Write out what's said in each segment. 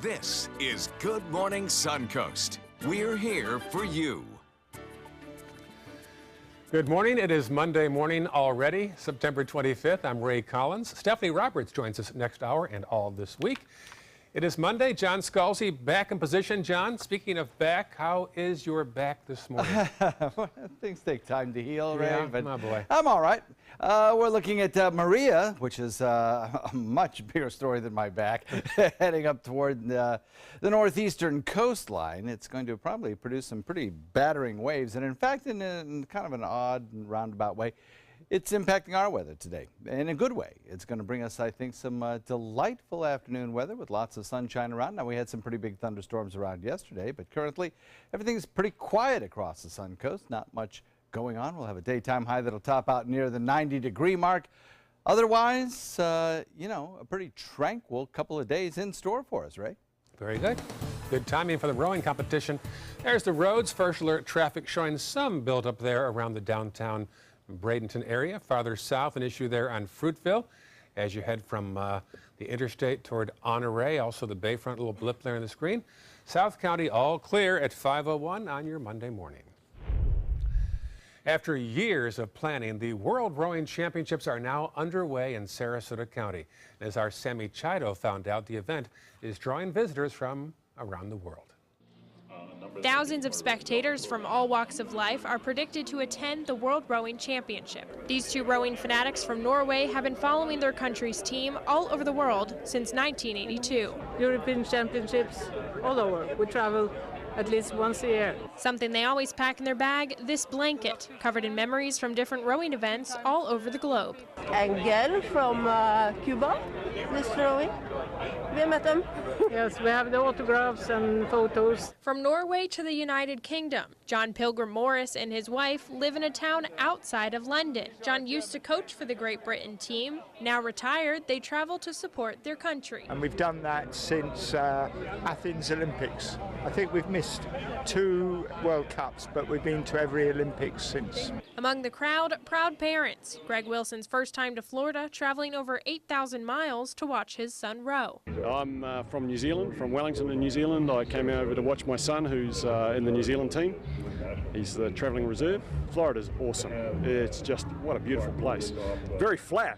This is Good Morning Suncoast. We're here for you. Good morning. It is Monday morning already, September 25th. I'm Ray Collins. Stephanie Roberts joins us next hour and all this week. It is Monday. John Scalzi back in position. John, speaking of back, how is your back this morning? Things take time to heal, Ray, Yeah, but oh boy. I'm all right. We're looking at Maria, which is a much bigger story than my back, heading up toward the northeastern coastline. It's going to probably produce some pretty battering waves, and in fact, in kind of an odd and roundabout way, it's impacting our weather today in a good way. It's going to bring us, I think, some delightful afternoon weather with lots of sunshine around. Now, we had some pretty big thunderstorms around yesterday, but currently everything's pretty quiet across the Suncoast. Not much going on. We'll have a daytime high that'll top out near the 90-degree mark. Otherwise, you know, a pretty tranquil couple of days in store for us, Ray. Very good. Good timing for the rowing competition. There's the roads. First alert traffic showing some buildup there around the downtown Bradenton area. Farther south, an issue there on Fruitville as you head from the interstate toward Honore. Also the Bayfront, little blip there on the screen. South County all clear at 5:01 on your Monday morning. After years of planning, the World Rowing Championships are now underway in Sarasota County. As our Sammy Chido found out, the event is drawing visitors from around the world. Thousands of spectators from all walks of life are predicted to attend the World Rowing Championship. These two rowing fanatics from Norway have been following their country's team all over the world since 1982. European Championships all over. We travel at least once a year. Something they always pack in their bag, this blanket, covered in memories from different rowing events all over the globe. Angel from Cuba, this rowing. We met them. Yes, we have the autographs and photos. From Norway to the United Kingdom, John Pilgrim Morris and his wife live in a town outside of London. John used to coach for the Great Britain team. Now retired, they travel to support their country. And we've done that since Athens Olympics. I think we've missed 2 World Cups, but we've been to every Olympics since. Among the crowd, proud parents. Greg Wilson's first time to Florida, traveling over 8,000 miles to watch his son row. I'm from New Zealand, from Wellington in New Zealand. I came over to watch my son who's in the New Zealand team. He's the traveling reserve. Florida's awesome. It's just, what a beautiful place. Very flat.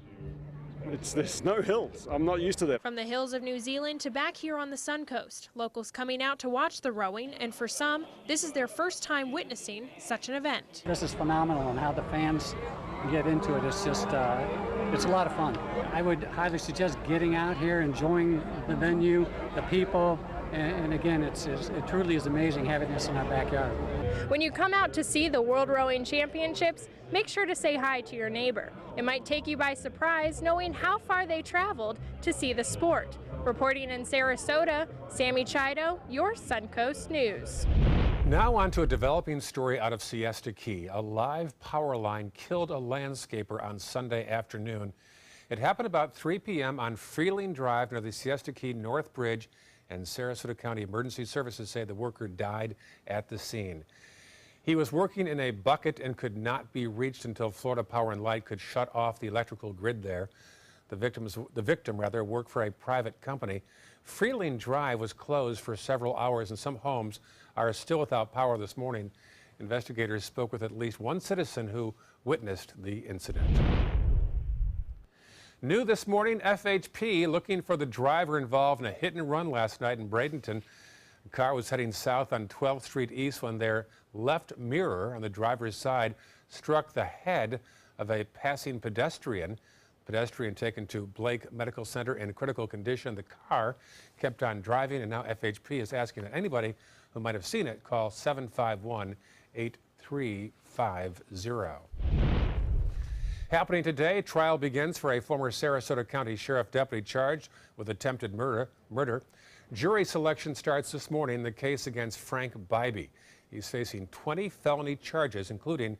There's no hills. I'm not used to that. From the hills of New Zealand to back here on the Suncoast, locals coming out to watch the rowing, and for some, this is their first time witnessing such an event. This is phenomenal, and how the fans get into it. It's just, it's a lot of fun. I would highly suggest getting out here, enjoying the venue, the people, and again, it truly is amazing having this in our backyard. When you come out to see the World Rowing Championships, make sure to say hi to your neighbor. It might take you by surprise knowing how far they traveled to see the sport. Reporting in Sarasota, Sammy Chido, your Suncoast News. Now on to a developing story out of Siesta Key. A live power line killed a landscaper on Sunday afternoon. It happened about 3 p.m. on Freeling Drive near the Siesta Key North Bridge, and Sarasota County Emergency Services say the worker died at the scene. He was working in a bucket and could not be reached until Florida Power and Light could shut off the electrical grid there. The victim worked for a private company. Freeling Drive was closed for several hours, and some homes are still without power this morning. Investigators spoke with at least one citizen who witnessed the incident. New this morning, FHP looking for the driver involved in a hit and run last night in Bradenton. The car was heading south on 12th Street East when their left mirror on the driver's side struck the head of a passing pedestrian. Pedestrian taken to Blake Medical Center in critical condition. The car kept on driving, and now FHP is asking that anybody who might have seen it call 751-8350. Happening today, trial begins for a former Sarasota County Sheriff deputy charged with attempted murder. Jury selection starts this morning in the case against Frank Bybee. He's facing 20 felony charges, including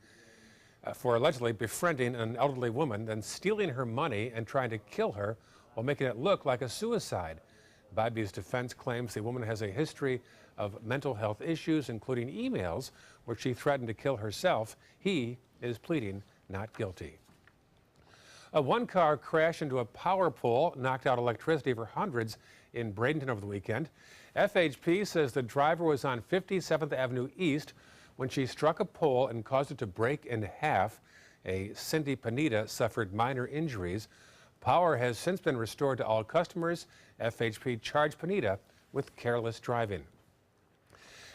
for allegedly befriending an elderly woman, then stealing her money and trying to kill her while making it look like a suicide. Bybee's defense claims the woman has a history of mental health issues, including emails where she threatened to kill herself. He is pleading not guilty. A one-car crash into a power pole knocked out electricity for hundreds in Bradenton over the weekend. FHP says the driver was on 57th Avenue East when she struck a pole and caused it to break in half. A Cindy Panetta suffered minor injuries. Power has since been restored to all customers. FHP charged Panetta with careless driving.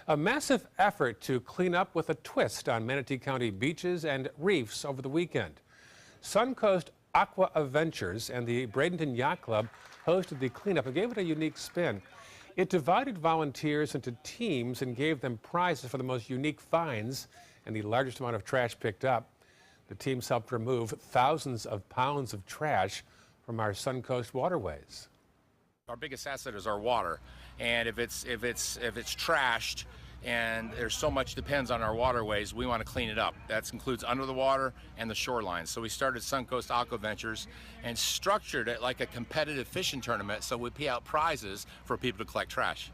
A massive effort to clean up with a twist on Manatee County beaches and reefs over the weekend. Suncoast Aqua Adventures and the Bradenton Yacht Club hosted the cleanup and gave it a unique spin. It divided volunteers into teams and gave them prizes for the most unique finds and the largest amount of trash picked up. The teams helped remove thousands of pounds of trash from our Suncoast waterways. Our biggest asset is our water, and if it's trashed, and there's so much depends on our waterways, we want to clean it up. That includes under the water and the shoreline. So we started Suncoast Aqua Ventures and structured it like a competitive fishing tournament, so we pay out prizes for people to collect trash.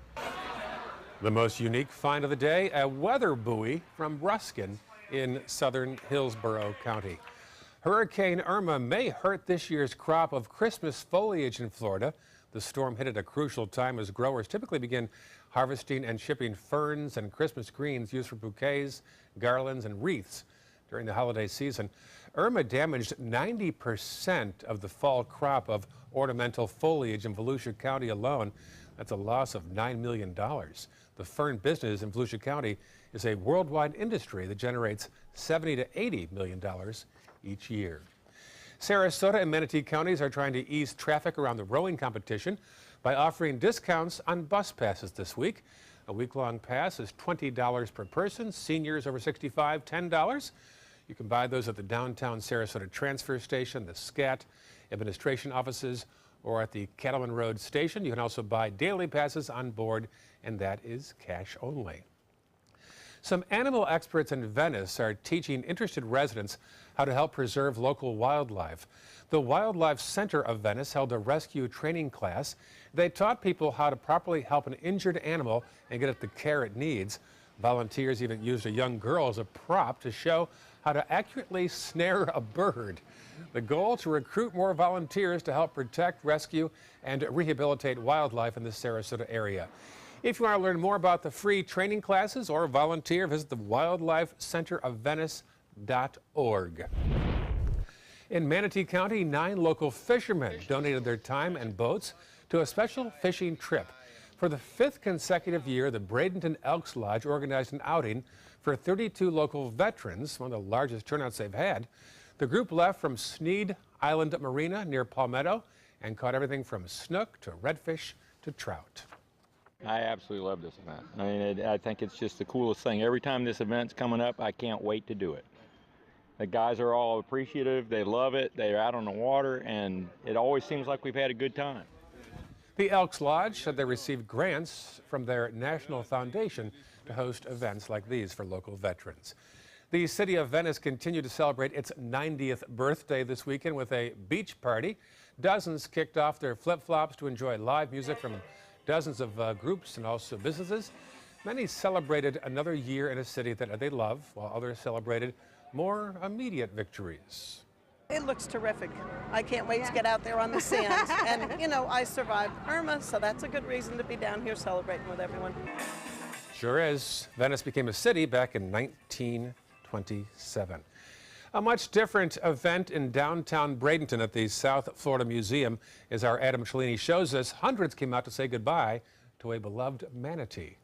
The most unique find of the day, a weather buoy from Ruskin in southern Hillsborough County. Hurricane Irma may hurt this year's crop of Christmas foliage in Florida. The storm hit at a crucial time as growers typically begin harvesting and shipping ferns and Christmas greens used for bouquets, garlands, and wreaths during the holiday season. Irma damaged 90% of the fall crop of ornamental foliage in Volusia County alone. That's a loss of $9 million. The fern business in Volusia County is a worldwide industry that generates $70 to $80 million each year. Sarasota and Manatee counties are trying to ease traffic around the rowing competition by offering discounts on bus passes this week. A week-long pass is $20 per person. Seniors over 65, $10. You can buy those at the downtown Sarasota transfer station, the SCAT administration offices, or at the Cattleman Road station. You can also buy daily passes on board, and that is cash only. Some animal experts in Venice are teaching interested residents how to help preserve local wildlife. The Wildlife Center of Venice held a rescue training class. They taught people how to properly help an injured animal and get it the care it needs. Volunteers even used a young girl as a prop to show how to accurately snare a bird. The goal, to recruit more volunteers to help protect, rescue, and rehabilitate wildlife in the Sarasota area. If you want to learn more about the free training classes or volunteer, visit the Wildlife Center of Venice.org. In Manatee County, 9 local fishermen donated their time and boats to a special fishing trip. For the 5th consecutive year, the Bradenton Elks Lodge organized an outing for 32 local veterans, one of the largest turnouts they've had. The group left from Sneed Island Marina near Palmetto and caught everything from snook to redfish to trout. I absolutely love this event. I mean, I think it's just the coolest thing. Every time this event's coming up, I can't wait to do it. The guys are all appreciative. They love it. They're out on the water, and it always seems like we've had a good time. The Elks Lodge said they received grants from their national foundation to host events like these for local veterans. The city of Venice continued to celebrate its 90th birthday this weekend with a beach party. Dozens kicked off their flip-flops to enjoy live music from dozens of groups and also businesses. Many celebrated another year in a city that they love, while others celebrated more immediate victories. It looks terrific. I can't wait to get out there on the sand. And, you know, I survived Irma, so that's a good reason to be down here celebrating with everyone. Sure is. Venice became a city back in 1927. A much different event in downtown Bradenton at the South Florida Museum. As our Adam Cellini shows us, hundreds came out to say goodbye to a beloved manatee.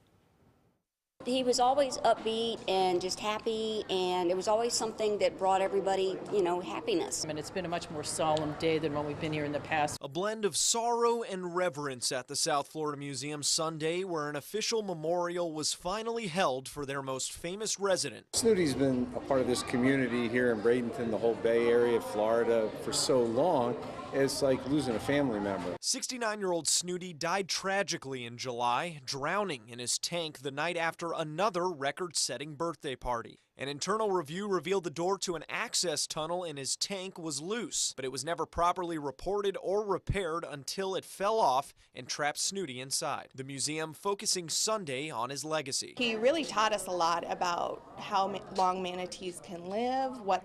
He was always upbeat and just happy, and it was always something that brought everybody, you know, happiness. And it's been a much more solemn day than when we've been here in the past. A blend of sorrow and reverence at the South Florida Museum Sunday, where an official memorial was finally held for their most famous resident. Snooty's been a part of this community here in Bradenton, the whole Bay Area, Florida, for so long. It's like losing a family member. 69-year-old Snooty died tragically in July, drowning in his tank the night after another record-setting birthday party. An internal review revealed the door to an access tunnel in his tank was loose, but it was never properly reported or repaired until it fell off and trapped Snooty inside. The museum focusing Sunday on his legacy. He really taught us a lot about how long manatees can live, what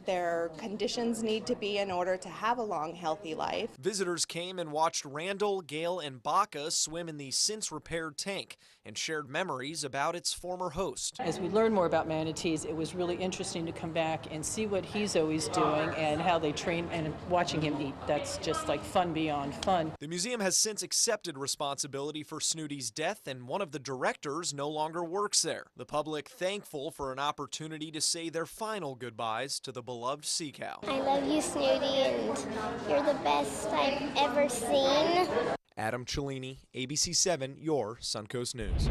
their conditions need to be in order to have a long, healthy life. Visitors came and watched Randall, Gale, and Baca swim in the since-repaired tank and shared memories about its former host. As we learn more about manatees, it was really interesting to come back and see what he's always doing and how they train and watching him eat. That's just like fun beyond fun. The museum has since accepted responsibility for Snooty's death, and one of the directors no longer works there. The public thankful for an opportunity to say their final goodbyes to the beloved sea cow. I love you, Snooty, and you're the best I've ever seen. Adam Cellini, ABC7, your Suncoast News.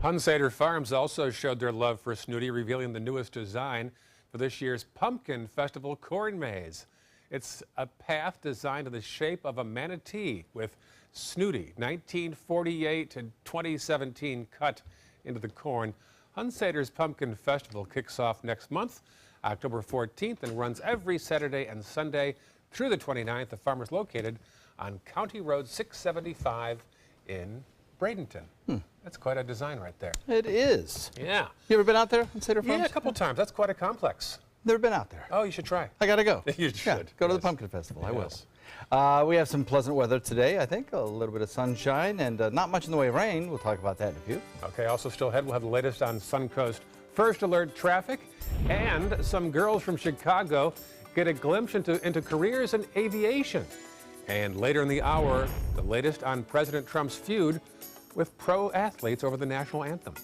Hunsader Farms also showed their love for Snooty, revealing the newest design for this year's Pumpkin Festival corn maze. It's a path designed in the shape of a manatee with Snooty 1948 to 2017 cut into the corn. Hunsader's Pumpkin Festival kicks off next month, October 14th, and runs every Saturday and Sunday through the 29th. The farm is located on County Road 675 in Bradenton. That's quite a design right there. It is. Yeah. You ever been out there on Cedar Farms? Yeah, a couple times. That's quite a complex. Never been out there. Oh, you should try. I gotta go. You should. Yeah, go to the Pumpkin Festival. I will. We have some pleasant weather today, I think. A little bit of sunshine and not much in the way of rain. We'll talk about that in a few. Okay, also still ahead, we'll have the latest on Suncoast First Alert traffic, and some girls from Chicago get a glimpse into careers in aviation. And later in the hour, the latest on President Trump's feud with pro athletes over the national anthem.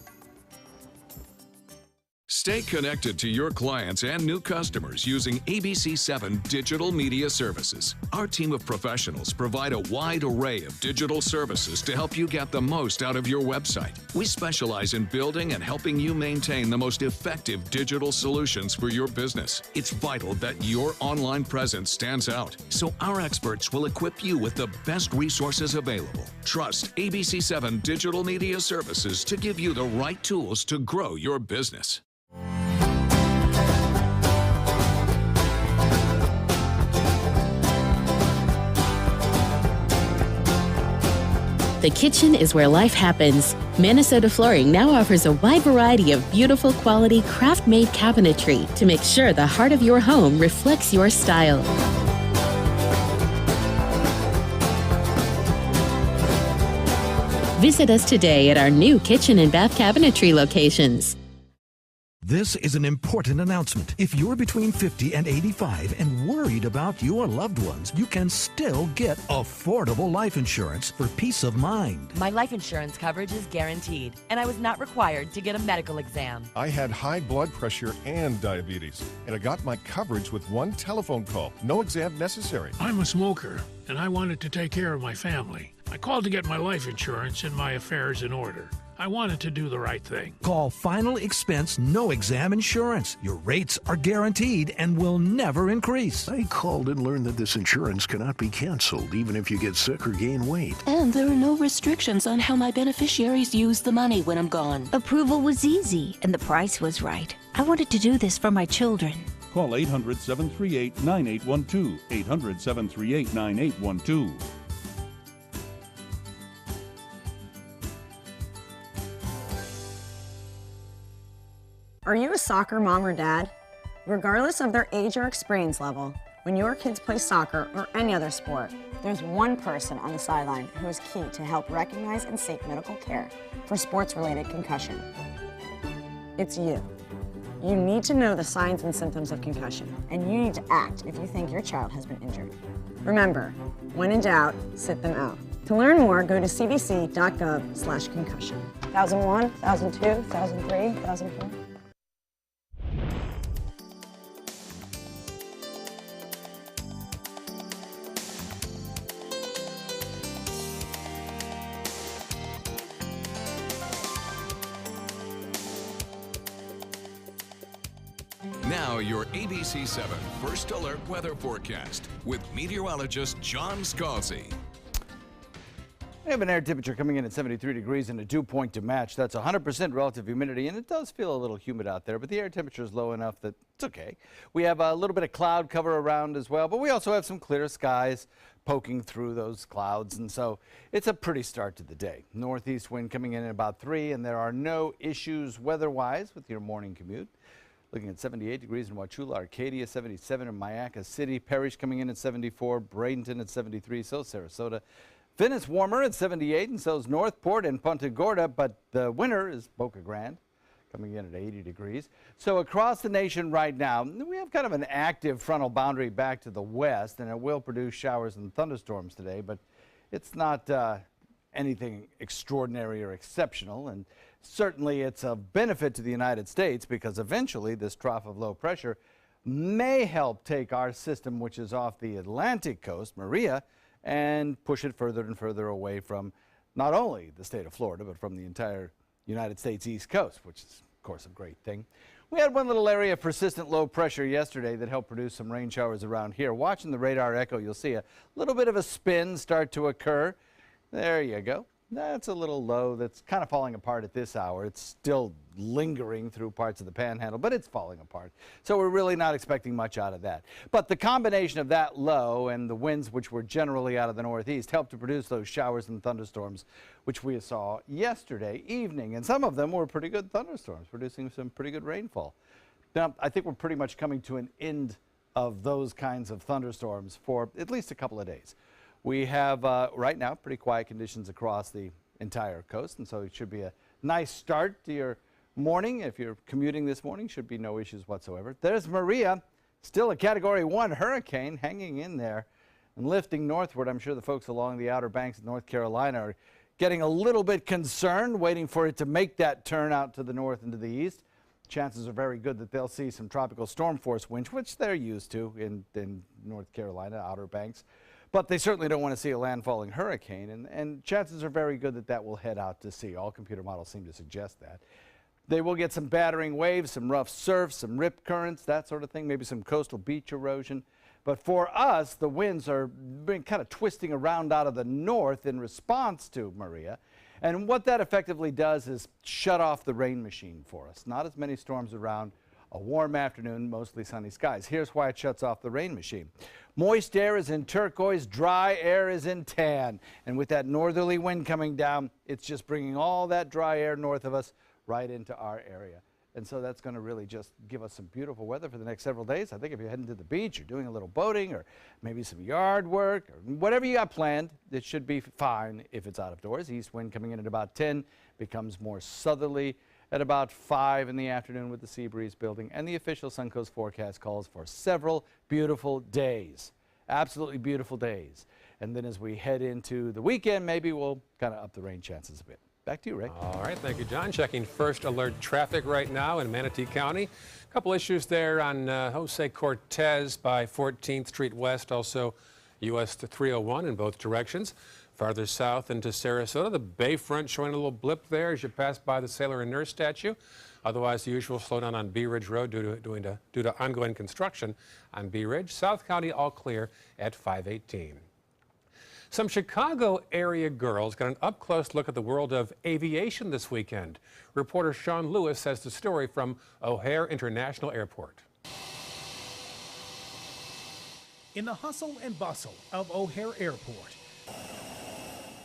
Stay connected to your clients and new customers using ABC7 Digital Media Services. Our team of professionals provide a wide array of digital services to help you get the most out of your website. We specialize in building and helping you maintain the most effective digital solutions for your business. It's vital that your online presence stands out, so our experts will equip you with the best resources available. Trust ABC7 Digital Media Services to give you the right tools to grow your business. The kitchen is where life happens. Minnesota Flooring now offers a wide variety of beautiful quality craft-made cabinetry to make sure the heart of your home reflects your style. Visit us today at our new kitchen and bath cabinetry locations. This is an important announcement. If you're between 50 and 85 and worried about your loved ones, you can still get affordable life insurance for peace of mind. My life insurance coverage is guaranteed, and I was not required to get a medical exam. I had high blood pressure and diabetes, and I got my coverage with one telephone call. No exam necessary. I'm a smoker, and I wanted to take care of my family. I called to get my life insurance and my affairs in order. I wanted to do the right thing. Call Final Expense No Exam Insurance. Your rates are guaranteed and will never increase. I called and learned that this insurance cannot be canceled even if you get sick or gain weight. And there are no restrictions on how my beneficiaries use the money when I'm gone. Approval was easy and the price was right. I wanted to do this for my children. Call 800-738-9812. 800-738-9812. Are you a soccer mom or dad? Regardless of their age or experience level, when your kids play soccer or any other sport, there's one person on the sideline who is key to help recognize and seek medical care for sports-related concussion. It's you. You need to know the signs and symptoms of concussion, and you need to act if you think your child has been injured. Remember, when in doubt, sit them out. To learn more, go to cdc.gov/concussion. 1001, 1002, 1003, 1004. Now your ABC7 First Alert weather forecast with meteorologist John Scalzi. We have an air temperature coming in at 73 degrees and a dew point to match. That's 100% relative humidity, and it does feel a little humid out there, but the air temperature is low enough that it's okay. We have a little bit of cloud cover around as well, but we also have some clear skies poking through those clouds, and so it's a pretty start to the day. Northeast wind coming in at about 3, and there are no issues weather-wise with your morning commute. Looking at 78 degrees in Wauchula, Arcadia, 77 in Mayaca City, Parrish coming in at 74, Bradenton at 73, so Sarasota. Finn is warmer at 78, and so is Northport and Punta Gorda, but the winner is Boca Grande, coming in at 80 degrees. So across the nation right now, we have kind of an active frontal boundary back to the west, and it will produce showers and thunderstorms today, but it's not anything extraordinary or exceptional, and certainly it's a benefit to the United States because eventually this trough of low pressure may help take our system, which is off the Atlantic coast, Maria, and push it further and further away from not only the state of Florida, but from the entire United States East Coast, which is, of course, a great thing. We had one little area of persistent low pressure yesterday that helped produce some rain showers around here. Watching the radar echo, you'll see a little bit of a spin start to occur. There you go. That's a little low that's kind of falling apart at this hour. It's still lingering through parts of the panhandle, but it's falling apart. So we're really not expecting much out of that. But the combination of that low and the winds, which were generally out of the northeast, helped to produce those showers and thunderstorms, which we saw yesterday evening. And some of them were pretty good thunderstorms, producing some pretty good rainfall. Now, I think we're pretty much coming to an end of those kinds of thunderstorms for at least a couple of days. We have, right now, pretty quiet conditions across the entire coast, and so it should be a nice start to your morning. If you're commuting this morning, should be no issues whatsoever. There's Maria, still a Category 1 hurricane, hanging in there and lifting northward. I'm sure the folks along the Outer Banks of North Carolina are getting a little bit concerned, waiting for it to make that turn out to the north and to the east. Chances are very good that they'll see some tropical storm force winds, which they're used to in North Carolina, Outer Banks. But they certainly don't want to see a landfalling hurricane, and chances are very good that that will head out to sea. All computer models seem to suggest that. They will get some battering waves, some rough surf, some rip currents, that sort of thing, maybe some coastal beach erosion. But for us, the winds are kind of twisting around out of the north in response to Maria. And what that effectively does is shut off the rain machine for us. Not as many storms around, a warm afternoon, mostly sunny skies. Here's why it shuts off the rain machine. Moist air is in turquoise, dry air is in tan. And with that northerly wind coming down, it's just bringing all that dry air north of us right into our area. And so that's going to really just give us some beautiful weather for the next several days. I think if you're heading to the beach or doing a little boating or maybe some yard work or whatever you got planned, it should be fine if it's out of doors. East wind coming in at about 10, becomes more southerly at about 5 in the afternoon with the sea breeze building, and the official Suncoast forecast calls for several beautiful days, absolutely beautiful days. And then as we head into the weekend, maybe we'll kind of up the rain chances a bit. Back to you, Ray. All right, thank you, John. Checking first alert traffic right now in Manatee County. A couple issues there on Jose Cortez by 14th Street West, also US 301 in both directions. Farther south into Sarasota, the Bayfront showing a little blip there as you pass by the Sailor and Nurse statue. Otherwise, the usual slowdown on Bee Ridge Road due to ongoing construction on Bee Ridge. South County all clear at 518. Some Chicago area girls got an up-close look at the world of aviation this weekend. Reporter Sean Lewis has the story from O'Hare International Airport. In the hustle and bustle of O'Hare Airport,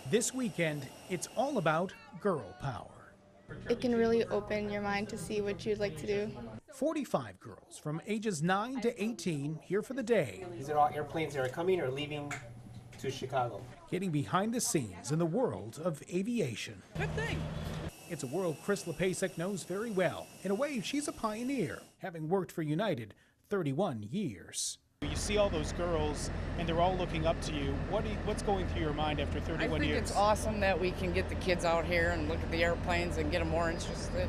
this weekend, it's all about girl power. It can really open your mind to see what you'd like to do. 45 girls from ages 9 to 18 here for the day. These are all airplanes that are coming or leaving to Chicago. Getting behind the scenes in the world of aviation. Good thing. It's a world Chris Lepasek knows very well. In a way, she's a pioneer, having worked for United 31 years. You see all those girls, and they're all looking up to you. What's going through your mind after 31 years? I think it's awesome that we can get the kids out here and look at the airplanes and get them more interested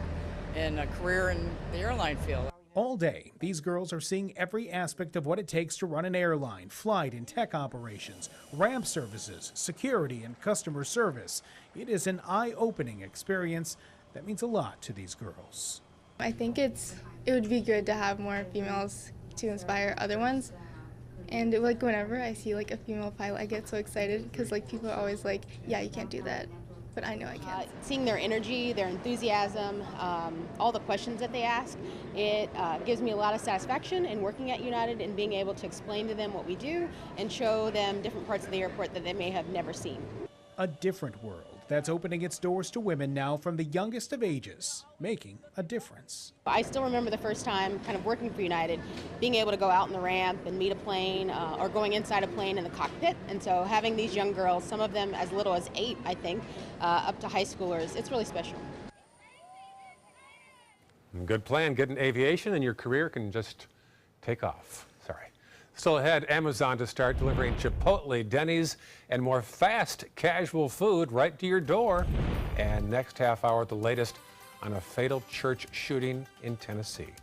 in a career in the airline field. All day, these girls are seeing every aspect of what it takes to run an airline, flight and tech operations, ramp services, security, and customer service. It is an eye-opening experience that means a lot to these girls. I think it would be good to have more females to inspire other ones, And like whenever I see like a female pilot, I get so excited because like people are always like, yeah, you can't do that, but I know I can. Seeing their energy, their enthusiasm, all the questions that they ask, it gives me a lot of satisfaction in working at United and being able to explain to them what we do and show them different parts of the airport that they may have never seen. A different world that's opening its doors to women now from the youngest of ages, making a difference. I still remember the first time kind of working for United, being able to go out on the ramp and meet a plane or going inside a plane in the cockpit. And so having these young girls, some of them as little as 8, I think, up to high schoolers, it's really special. Good plan. Get in aviation and your career can just take off. Sorry. Still ahead, Amazon to start delivering Chipotle, Denny's, and more fast casual food right to your door. And next half hour, the latest on a fatal church shooting in Tennessee.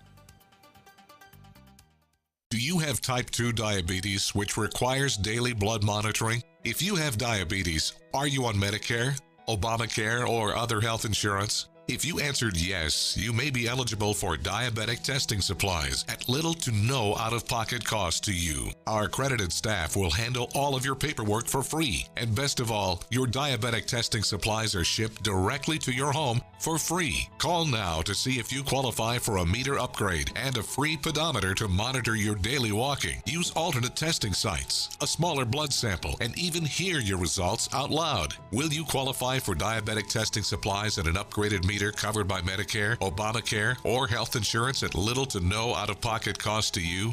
Do you have type 2 diabetes, which requires daily blood monitoring? If you have diabetes, are you on Medicare, Obamacare, or other health insurance? If you answered yes, you may be eligible for diabetic testing supplies at little to no out-of-pocket cost to you. Our accredited staff will handle all of your paperwork for free. And best of all, your diabetic testing supplies are shipped directly to your home for free. Call now to see if you qualify for a meter upgrade and a free pedometer to monitor your daily walking. Use alternate testing sites, a smaller blood sample, and even hear your results out loud. Will you qualify for diabetic testing supplies and an upgraded meter covered by Medicare, Obamacare, or health insurance at little to no out-of-pocket cost to you?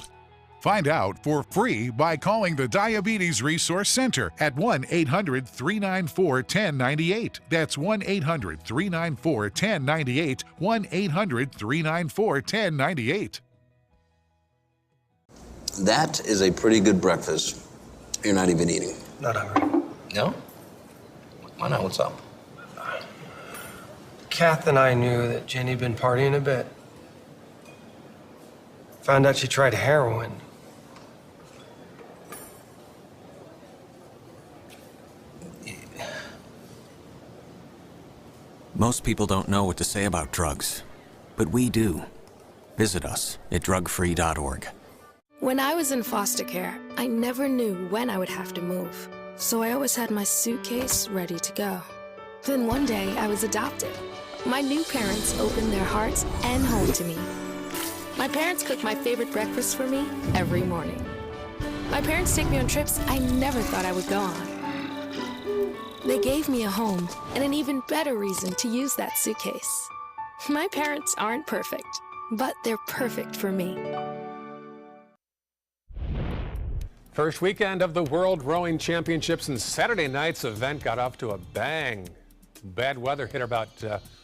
Find out for free by calling the Diabetes Resource Center at 1-800-394-1098. That's 1-800-394-1098, 1-800-394-1098. That is a pretty good breakfast. You're not even eating. Not hungry. No? Why not? What's up? Kath and I knew that Jenny'd been partying a bit. Found out she tried heroin. Most people don't know what to say about drugs, but we do. Visit us at drugfree.org. When I was in foster care, I never knew when I would have to move, so I always had my suitcase ready to go. Then one day, I was adopted. My new parents opened their hearts and home to me. My parents cook my favorite breakfast for me every morning. My parents take me on trips I never thought I would go on. They gave me a home and an even better reason to use that suitcase. My parents aren't perfect, but they're perfect for me. First weekend of the World Rowing Championships, and Saturday night's event got off to a bang. Bad weather hit about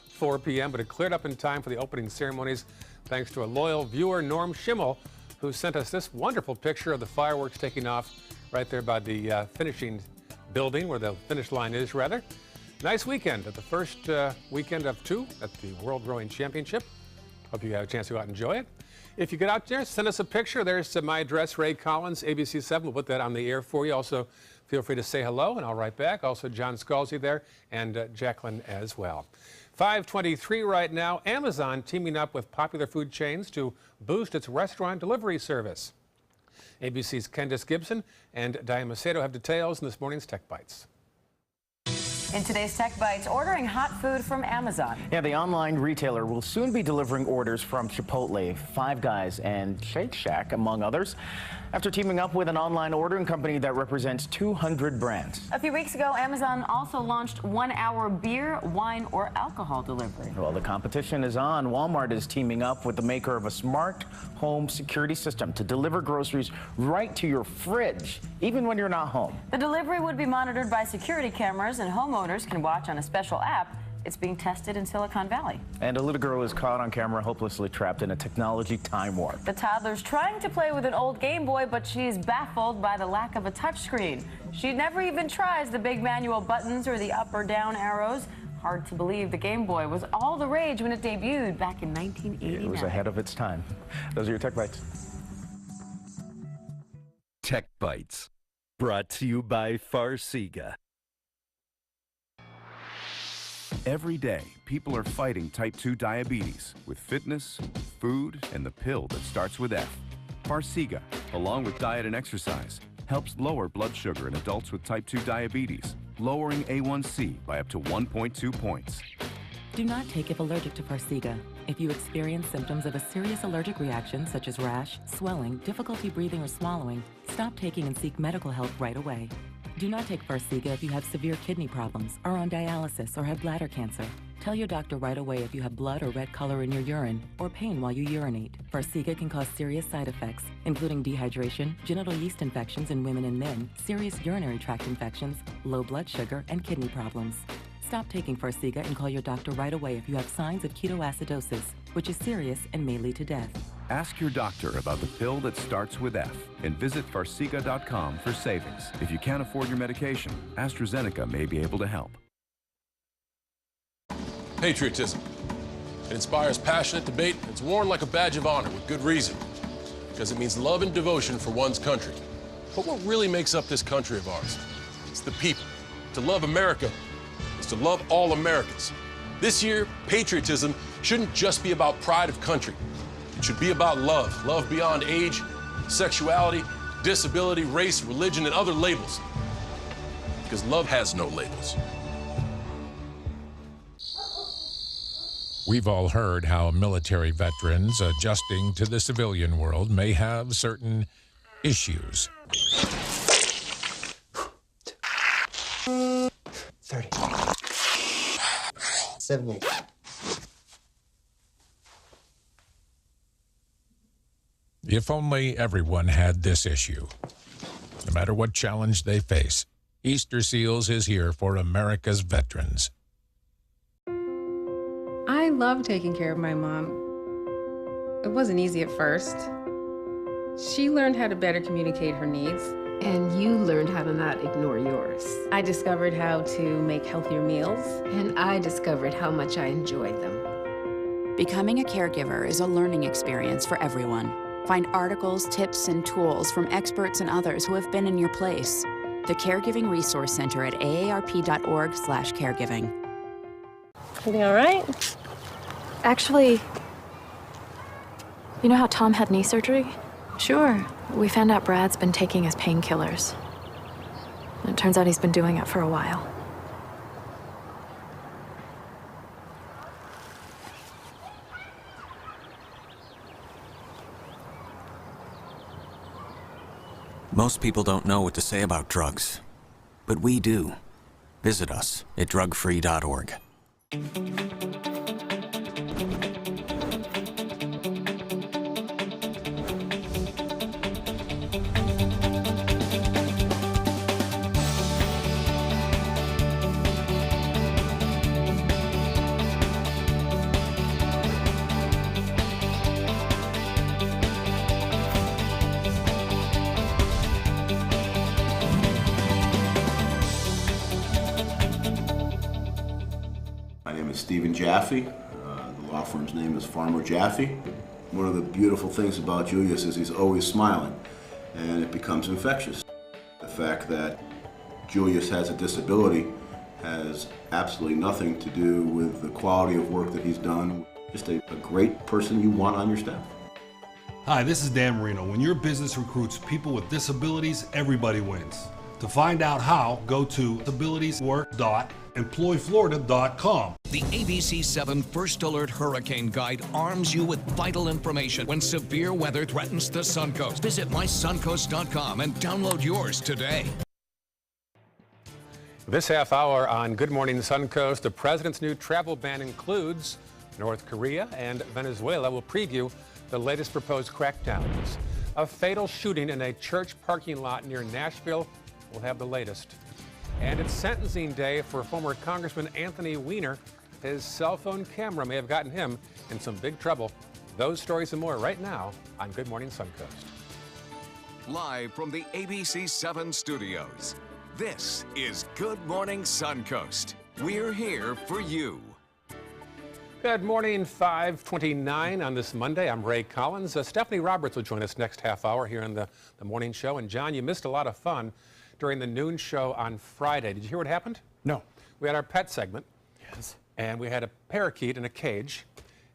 4 p.m., but it cleared up in time for the opening ceremonies thanks to a loyal viewer, Norm Schimmel, who sent us this wonderful picture of the fireworks taking off right there by the finishing building, where the finish line is, rather. Nice weekend at the first weekend of 2 at the World Rowing Championship. Hope you have a chance to go out and enjoy it. If you get out there, send us a picture. There's my address, Ray Collins, ABC7. We'll put that on the air for you. Also, feel free to say hello, and I'll write back. Also, John Scalzi there, and Jacqueline as well. 5:23 right now. Amazon teaming up with popular food chains to boost its restaurant delivery service. ABC's Candace Gibson and Diane Macedo have details in this morning's Tech Bites. In today's Tech Bites, ordering hot food from Amazon. Yeah, the online retailer will soon be delivering orders from Chipotle, Five Guys, and Shake Shack, among others, after teaming up with an online ordering company that represents 200 brands. A few weeks ago, Amazon also launched 1-hour beer, wine, or alcohol delivery. Well, the competition is on. Walmart is teaming up with the maker of a smart home security system to deliver groceries right to your fridge, even when you're not home. The delivery would be monitored by security cameras, and homeowners can watch on a special app. It's being tested in Silicon Valley. And a little girl is caught on camera hopelessly trapped in a technology time warp. The toddler's trying to play with an old Game Boy, but she's baffled by the lack of a touchscreen. She never even tries the big manual buttons or the up or down arrows. Hard to believe the Game Boy was all the rage when it debuted back in 1989. It was ahead of its time. Those are your Tech Bites. Tech Bites, brought to you by Farxiga. Every day, people are fighting type 2 diabetes with fitness, food, and the pill that starts with F. Farxiga, along with diet and exercise, helps lower blood sugar in adults with type 2 diabetes, lowering A1C by up to 1.2 points. Do not take if allergic to Farxiga. If you experience symptoms of a serious allergic reaction such as rash, swelling, difficulty breathing or swallowing, stop taking and seek medical help right away. Do not take Farxiga if you have severe kidney problems, are on dialysis, or have bladder cancer. Tell your doctor right away if you have blood or red color in your urine or pain while you urinate. Farxiga can cause serious side effects, including dehydration, genital yeast infections in women and men, serious urinary tract infections, low blood sugar, and kidney problems. Stop taking Farxiga and call your doctor right away if you have signs of ketoacidosis, which is serious and may lead to death. Ask your doctor about the pill that starts with F and visit Farxiga.com for savings. If you can't afford your medication, AstraZeneca may be able to help. Patriotism. It inspires passionate debate. It's worn like a badge of honor with good reason, because it means love and devotion for one's country. But what really makes up this country of ours? It's the people. To love America is to love all Americans. This year, patriotism shouldn't just be about pride of country. It should be about love. Love beyond age, sexuality, disability, race, religion, and other labels. Because love has no labels. We've all heard how military veterans adjusting to the civilian world may have certain issues. 30. 78. If only everyone had this issue. No matter what challenge they face, Easter Seals is here for America's veterans. I love taking care of my mom. It wasn't easy at first. She learned how to better communicate her needs. And you learned how to not ignore yours. I discovered how to make healthier meals. And I discovered how much I enjoyed them. Becoming a caregiver is a learning experience for everyone. Find articles, tips, and tools from experts and others who have been in your place. The Caregiving Resource Center at aarp.org/caregiving. Everything all right? Actually, you know how Tom had knee surgery? Sure. We found out Brad's been taking his painkillers. And it turns out he's been doing it for a while. Most people don't know what to say about drugs, but we do. Visit us at drugfree.org. Stephen Jaffe. The law firm's name is Farmer Jaffe. One of the beautiful things about Julius is he's always smiling, and it becomes infectious. The fact that Julius has a disability has absolutely nothing to do with the quality of work that he's done. Just a great person you want on your staff. Hi, this is Dan Marino. When your business recruits people with disabilities, everybody wins. To find out how, go to disabilitieswork.employflorida.com. The ABC 7 First Alert Hurricane Guide arms you with vital information when severe weather threatens the Suncoast. Visit mysuncoast.com and download yours today. This half hour on Good Morning Suncoast, the president's new travel ban includes North Korea and Venezuela. Will preview the latest proposed crackdowns. A fatal shooting in a church parking lot near Nashville. We'll have the latest. And it's sentencing day for former Congressman Anthony Weiner. His cell phone camera may have gotten him in some big trouble. Those stories and more right now on Good Morning Suncoast. Live from the ABC 7 studios, this is Good Morning Suncoast. We're here for you. Good morning, 5:29 on this Monday. I'm Ray Collins. Stephanie Roberts will join us next half hour here on the morning show. And John, you missed a lot of fun during the noon show on Friday. Did you hear what happened? No. We had our pet segment. Yes. And we had a parakeet in a cage.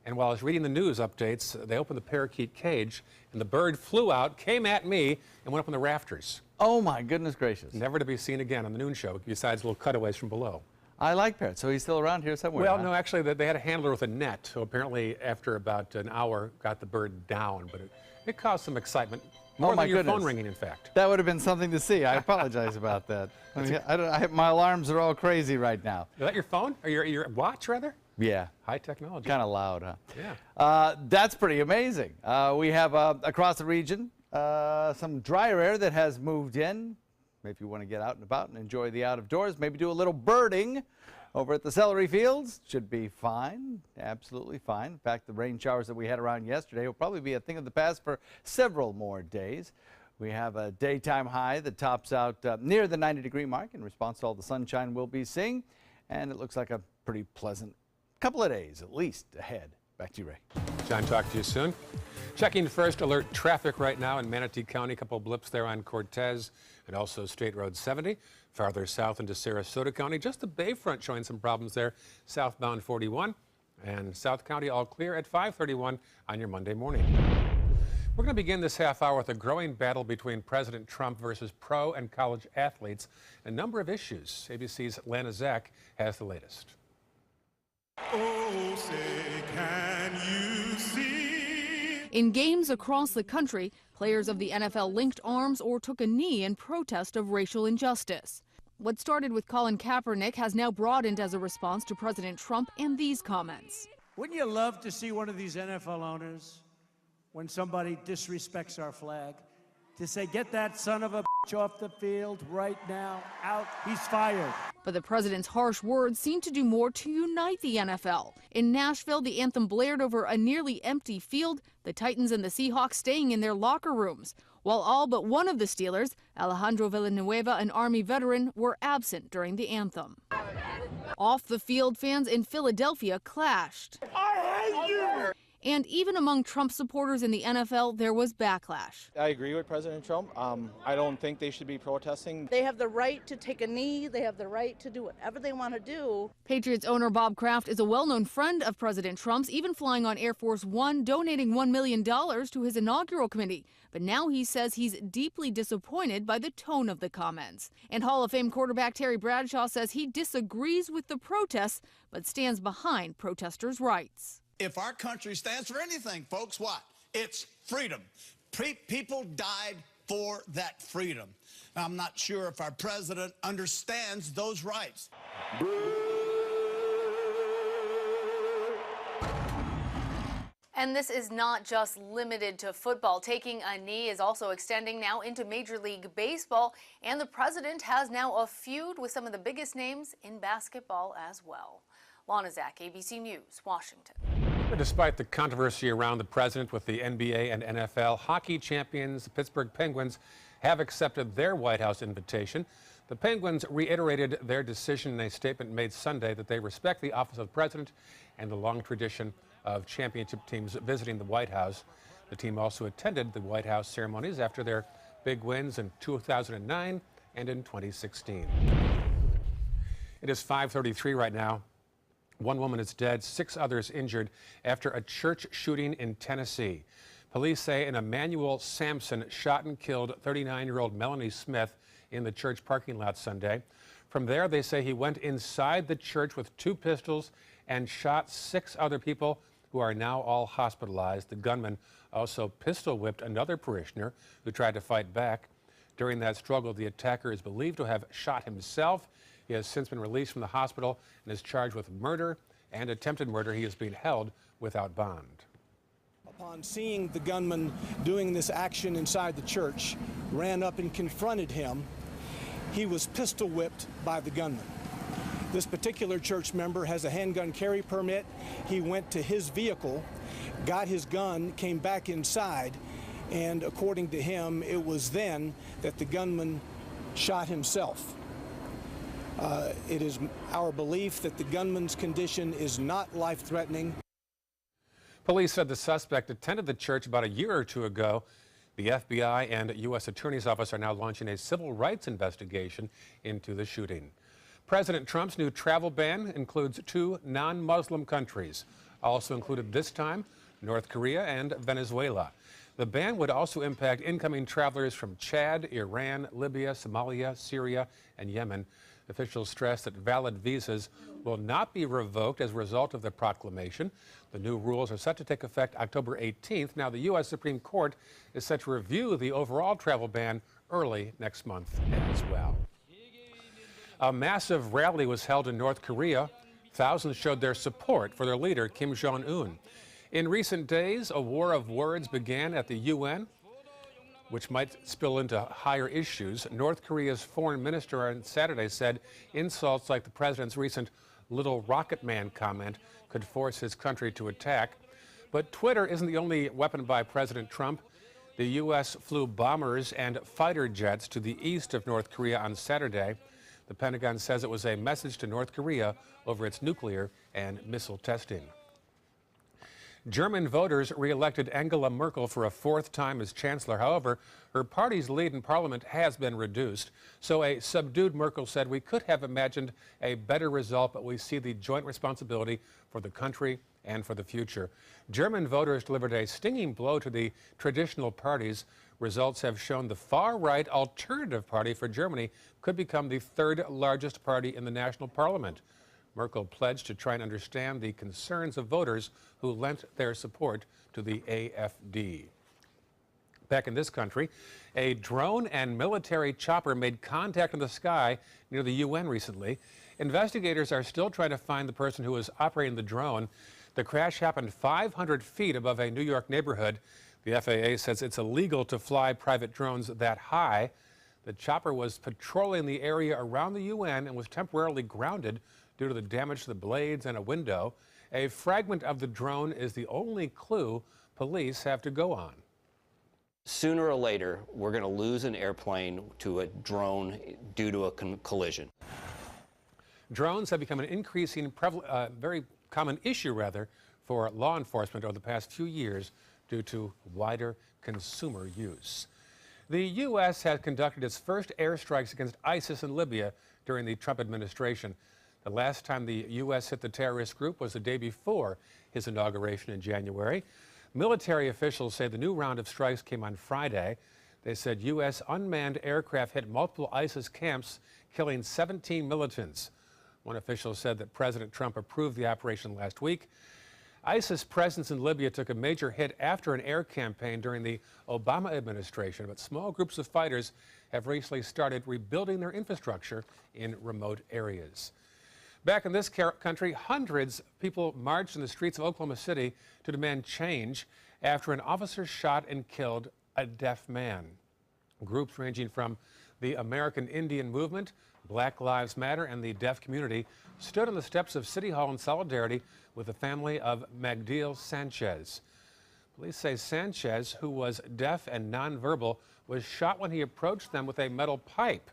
And while I was reading the news updates, they opened the parakeet cage, and the bird flew out, came at me, and went up on the rafters. Oh, my goodness gracious. Never to be seen again on the noon show, besides little cutaways from below. I like parrots. So he's still around here somewhere? Well, huh? no, actually, they had a handler with a net, so apparently after about an hour, got the bird down, but it caused some excitement. More than your phone ringing, in fact. That would have been something to see. I apologize about that. My alarms are all crazy right now. Is that your phone? Or your watch, rather? Yeah. High technology. Kind of loud, huh? Yeah. That's pretty amazing. We have, across the region, some drier air that has moved in. If you want to get out and about and enjoy the out of doors, maybe do a little birding over at the celery fields. Should be fine, absolutely fine. In fact, the rain showers that we had around yesterday will probably be a thing of the past for several more days. We have a daytime high that tops out near the 90-degree mark in response to all the sunshine we'll be seeing. And it looks like a pretty pleasant couple of days, at least, ahead. Back to you, Ray. John, talk to you soon. Checking first alert traffic right now in Manatee County. A couple of blips there on Cortez and also State Road 70. Farther south into Sarasota County, just the Bayfront showing some problems there. Southbound 41 and South County all clear at 5:31 on your Monday morning. We're going to begin this half hour with a growing battle between President Trump versus pro and college athletes. A number of issues. ABC's Lana Zach has the latest. Oh, say, can you see? In games across the country, players of the NFL linked arms or took a knee in protest of racial injustice. What started with Colin Kaepernick has now broadened as a response to President Trump and these comments. Wouldn't you love to see one of these NFL owners, when somebody disrespects our flag, to say, get that son of a bitch off the field right now, out, he's fired. But the president's harsh words seem to do more to unite the NFL. In Nashville, the anthem blared over a nearly empty field, the Titans and the Seahawks staying in their locker rooms, while all but one of the Steelers, Alejandro Villanueva, an Army veteran, were absent during the anthem. Off the field, fans in Philadelphia clashed. I hate you! And even among Trump supporters in the NFL, there was backlash. I agree with President Trump. I don't think they should be protesting. They have the right to take a knee. They have the right to do whatever they want to do. Patriots owner Bob Kraft is a well-known friend of President Trump's, even flying on Air Force One, donating $1 million to his inaugural committee. But now he says he's deeply disappointed by the tone of the comments. And Hall of Fame quarterback Terry Bradshaw says he disagrees with the protests, but stands behind protesters' rights. If our country stands for anything, folks, what? It's freedom. People died for that freedom. I'm not sure if our president understands those rights. And this is not just limited to football. Taking a knee is also extending now into Major League Baseball. And the president has now a feud with some of the biggest names in basketball as well. Lana Zach, ABC News, Washington. Despite the controversy around the president with the NBA and NFL, hockey champions, the Pittsburgh Penguins, have accepted their White House invitation. The Penguins reiterated their decision in a statement made Sunday that they respect the office of president and the long tradition of championship teams visiting the White House. The team also attended the White House ceremonies after their big wins in 2009 and in 2016. It is 5:33 right now. One woman is dead, 6 others injured after a church shooting in Tennessee. Police say an Emmanuel Sampson shot and killed 39-year-old Melanie Smith in the church parking lot Sunday. From there, they say he went inside the church with 2 pistols and shot 6 other people who are now all hospitalized. The gunman also pistol whipped another parishioner who tried to fight back. During that struggle, the attacker is believed to have shot himself. He has since been released from the hospital and is charged with murder and attempted murder. He is being held without bond. Upon seeing the gunman doing this action inside the church, ran up and confronted him. He was pistol whipped by the gunman. This particular church member has a handgun carry permit. He went to his vehicle, got his gun, came back inside, and according to him, it was then that the gunman shot himself. It is our belief that the gunman's condition is not life-threatening. Police said the suspect attended the church about a year or 2 ago. The FBI and U.S. Attorney's Office are now launching a civil rights investigation into the shooting. President Trump's new travel ban includes 2 non-Muslim countries. Also included this time, North Korea and Venezuela. The ban would also impact incoming travelers from Chad, Iran, Libya, Somalia, Syria, and Yemen. Officials stress that valid visas will not be revoked as a result of the proclamation. The new rules are set to take effect October 18th. Now, the U.S. Supreme Court is set to review the overall travel ban early next month as well. A massive rally was held in North Korea. Thousands showed their support for their leader, Kim Jong-un. In recent days, a war of words began at the UN, which might spill into higher issues. North Korea's foreign minister on Saturday said insults like the president's recent "little rocket man" comment could force his country to attack. But Twitter isn't the only weapon by President Trump. The U.S. flew bombers and fighter jets to the east of North Korea on Saturday. The Pentagon says it was a message to North Korea over its nuclear and missile testing. German voters re-elected Angela Merkel for a fourth time as chancellor. However, her party's lead in parliament has been reduced. So a subdued Merkel said, "We could have imagined a better result, but we see the joint responsibility for the country and for the future." German voters delivered a stinging blow to the traditional parties. Results have shown the far-right Alternative Party for Germany could become the third largest party in the national parliament. Merkel pledged to try and understand the concerns of voters who lent their support to the AfD. Back in this country, a drone and military chopper made contact in the sky near the UN recently. Investigators are still trying to find the person who was operating the drone. The crash happened 500 feet above a New York neighborhood. The FAA says it's illegal to fly private drones that high. The chopper was patrolling the area around the UN and was temporarily grounded due to the damage to the blades and a window. A fragment of the drone is the only clue police have to go on. Sooner or later, we're going to lose an airplane to a drone due to a collision. Drones have become an increasing, very common issue, for law enforcement over the past few years due to wider consumer use. The U.S. has conducted its first airstrikes against ISIS in Libya during the Trump administration. The last time the U.S. hit the terrorist group was the day before his inauguration in January. Military officials say the new round of strikes came on Friday. They said U.S. unmanned aircraft hit multiple ISIS camps, killing 17 militants. One official said that President Trump approved the operation last week. ISIS presence in Libya took a major hit after an air campaign during the Obama administration, but small groups of fighters have recently started rebuilding their infrastructure in remote areas. Back in this country, hundreds of people marched in the streets of Oklahoma City to demand change after an officer shot and killed a deaf man. Groups ranging from the American Indian Movement, Black Lives Matter, and the deaf community stood on the steps of City Hall in solidarity with the family of Magdiel Sanchez. Police say Sanchez, who was deaf and nonverbal, was shot when he approached them with a metal pipe.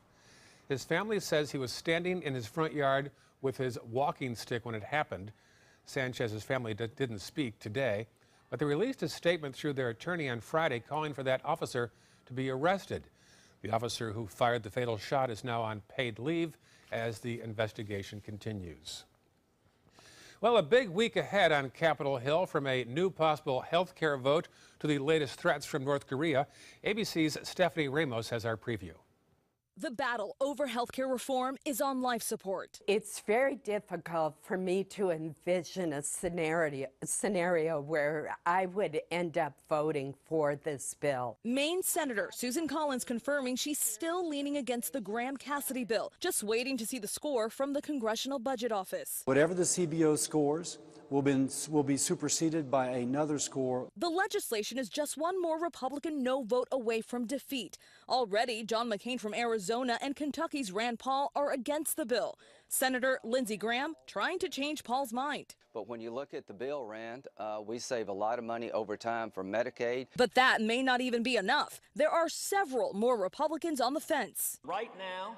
His family says he was standing in his front yard with his walking stick when it happened. Sanchez's family didn't speak today, but they released a statement through their attorney on Friday calling for that officer to be arrested. The officer who fired the fatal shot is now on paid leave as the investigation continues. Well, a big week ahead on Capitol Hill, from a new possible health care vote to the latest threats from North Korea. ABC's Stephanie Ramos has our preview. The battle over healthcare reform is on life support. It's very difficult for me to envision a scenario where I would end up voting for this bill. Maine Senator Susan Collins confirming she's still leaning against the Graham-Cassidy bill, just waiting to see the score from the Congressional Budget Office. Whatever the CBO scores will be superseded by another score. The legislation is just one more Republican no vote away from defeat. Already, John McCain from Arizona and Kentucky's Rand Paul are against the bill. Senator Lindsey Graham trying to change Paul's mind. But when you look at the bill, Rand, we save a lot of money over time for Medicaid. But that may not even be enough. There are several more Republicans on the fence. Right now,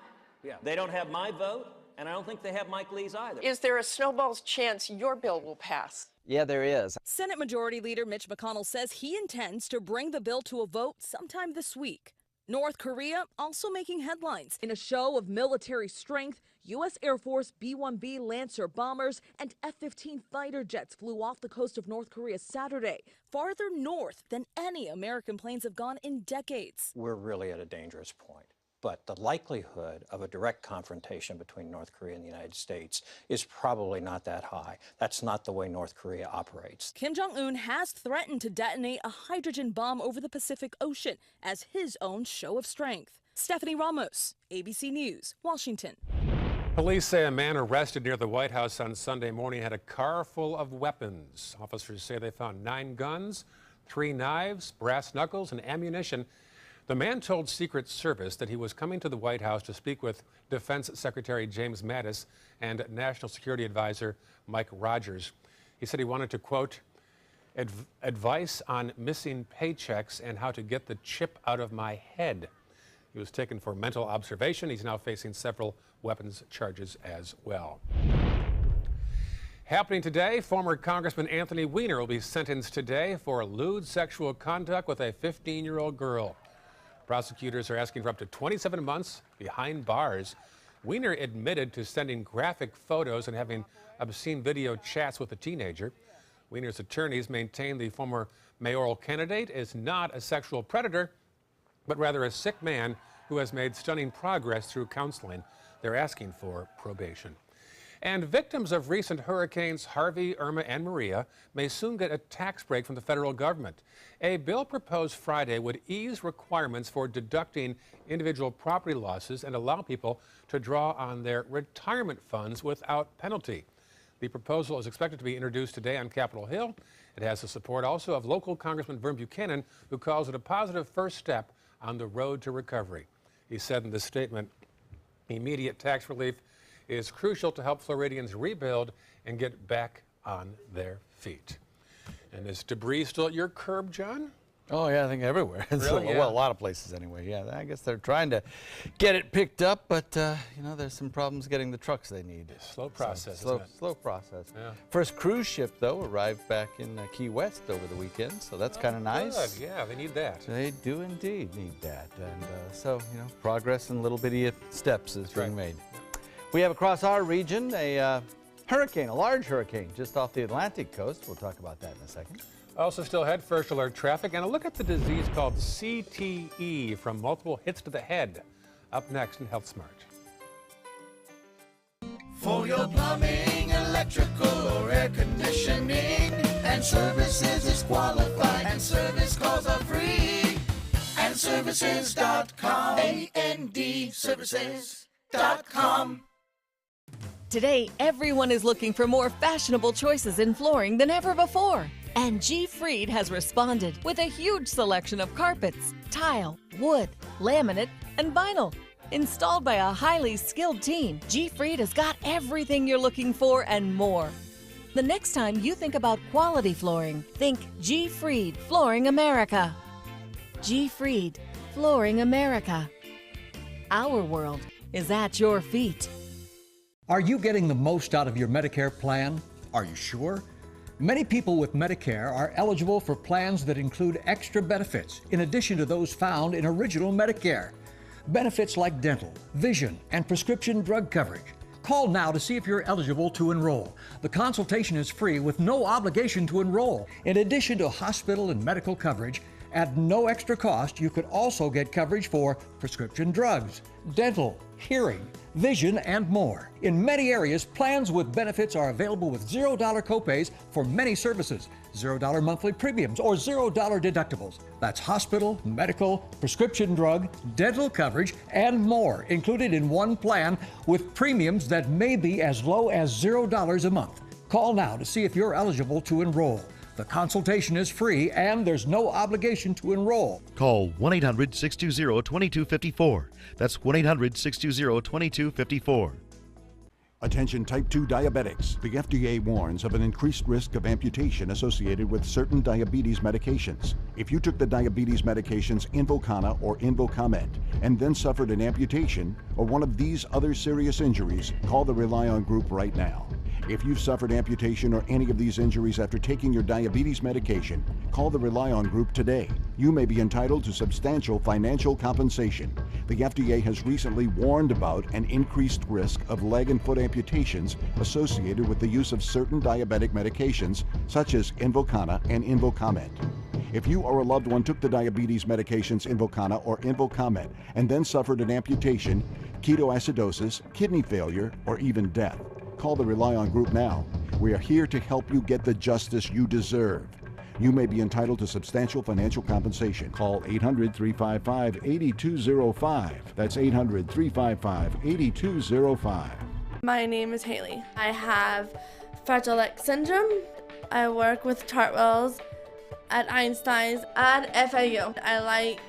they don't have my vote. And I don't think they have Mike Lee's either. Is there a snowball's chance your bill will pass? Yeah, there is. Senate Majority Leader Mitch McConnell says he intends to bring the bill to a vote sometime this week. North Korea also making headlines in a show of military strength. U.S. Air Force B-1B Lancer bombers and F-15 fighter jets flew off the coast of North Korea Saturday, farther north than any American planes have gone in decades. We're really at a dangerous point. But the likelihood of a direct confrontation between North Korea and the United States is probably not that high. That's not the way North Korea operates. Kim Jong-un has threatened to detonate a hydrogen bomb over the Pacific Ocean as his own show of strength. Stephanie Ramos, ABC News, Washington. Police say a man arrested near the White House on Sunday morning had a car full of weapons. Officers say they found 9 guns, 3 knives, brass knuckles, and ammunition. The man told Secret Service that he was coming to the White House to speak with Defense Secretary James Mattis and National Security Advisor Mike Rogers. He said he wanted to, quote, advice on missing paychecks and how to get the chip out of my head. He was taken for mental observation. He's now facing several weapons charges as well. Happening today, former Congressman Anthony Weiner will be sentenced today for lewd sexual conduct with a 15-year-old girl. Prosecutors are asking for up to 27 months behind bars. Weiner admitted to sending graphic photos and having obscene video chats with a teenager. Weiner's attorneys maintain the former mayoral candidate is not a sexual predator, but rather a sick man who has made stunning progress through counseling. They're asking for probation. And victims of recent hurricanes Harvey, Irma, and Maria may soon get a tax break from the federal government. A bill proposed Friday would ease requirements for deducting individual property losses and allow people to draw on their retirement funds without penalty. The proposal is expected to be introduced today on Capitol Hill. It has the support also of local Congressman Vern Buchanan, who calls it a positive first step on the road to recovery. He said in this statement, immediate tax relief is crucial to help Floridians rebuild and get back on their feet. And is debris still at your curb, John? Oh, yeah, I think everywhere. Really? Well, a lot of places anyway. Yeah, I guess they're trying to get it picked up, but, you know, there's some problems getting the trucks they need. Slow process, Slow process. Yeah. First cruise ship, though, arrived back in Key West over the weekend, so that's kind of nice. Good. Yeah, they need that. They do indeed need that. And so, you know, progress in little bitty steps is being made. We have across our region a hurricane, a large hurricane, just off the Atlantic coast. We'll talk about that in a second. Also still ahead, first alert traffic, and a look at the disease called CTE from multiple hits to the head. Up next in Health Smart. For your plumbing, electrical, or air conditioning, and services is qualified, and service calls are free. And services.com, A-N-D, services.com. Today, everyone is looking for more fashionable choices in flooring than ever before. And G. Fried has responded with a huge selection of carpets, tile, wood, laminate, and vinyl. Installed by a highly skilled team, G. Fried has got everything you're looking for and more. The next time you think about quality flooring, think G. Fried Flooring America. G. Fried Flooring America. Our world is at your feet. Are you getting the most out of your Medicare plan? Are you sure? Many people with Medicare are eligible for plans that include extra benefits in addition to those found in original Medicare. Benefits like dental, vision, and prescription drug coverage. Call now to see if you're eligible to enroll. The consultation is free with no obligation to enroll. In addition to hospital and medical coverage, at no extra cost, you could also get coverage for prescription drugs, dental, hearing, vision, and more. In many areas, plans with benefits are available with $0 copays for many services, $0 monthly premiums, or $0 deductibles. That's hospital, medical, prescription drug, dental coverage, and more included in one plan with premiums that may be as low as $0 a month. Call now to see if you're eligible to enroll. The consultation is free and there's no obligation to enroll. Call 1-800-620-2254. That's 1-800-620-2254. Attention type 2 diabetics. The FDA warns of an increased risk of amputation associated with certain diabetes medications. If you took the diabetes medications Invokana or Invokamet and then suffered an amputation or one of these other serious injuries, call the Rely On group right now. If you've suffered amputation or any of these injuries after taking your diabetes medication, call the Rely On Group today. You may be entitled to substantial financial compensation. The FDA has recently warned about an increased risk of leg and foot amputations associated with the use of certain diabetic medications, such as Invokana and Invokamet. If you or a loved one took the diabetes medications Invokana or Invokamet and then suffered an amputation, ketoacidosis, kidney failure, or even death, call the Rely On Group now. We are here to help you get the justice you deserve. You may be entitled to substantial financial compensation. Call 800-355-8205. That's 800-355-8205. My name is Haley. I have Fragile X syndrome. I work with Chartwells at Einstein's and FAU. I like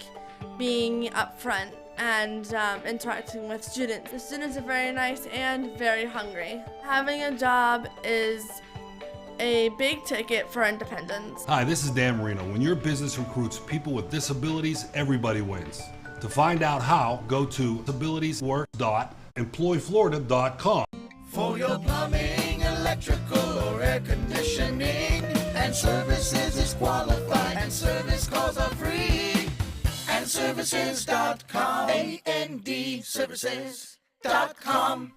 being up front and interacting with students. The students are very nice and very hungry. Having a job is a big ticket for independence. Hi, this is Dan Marino. When your business recruits people with disabilities, everybody wins. To find out how, go to disabilitieswork.employflorida.com. For your plumbing, electrical, or air conditioning, and services is qualified, and service calls are free. And services.com. AND services.com.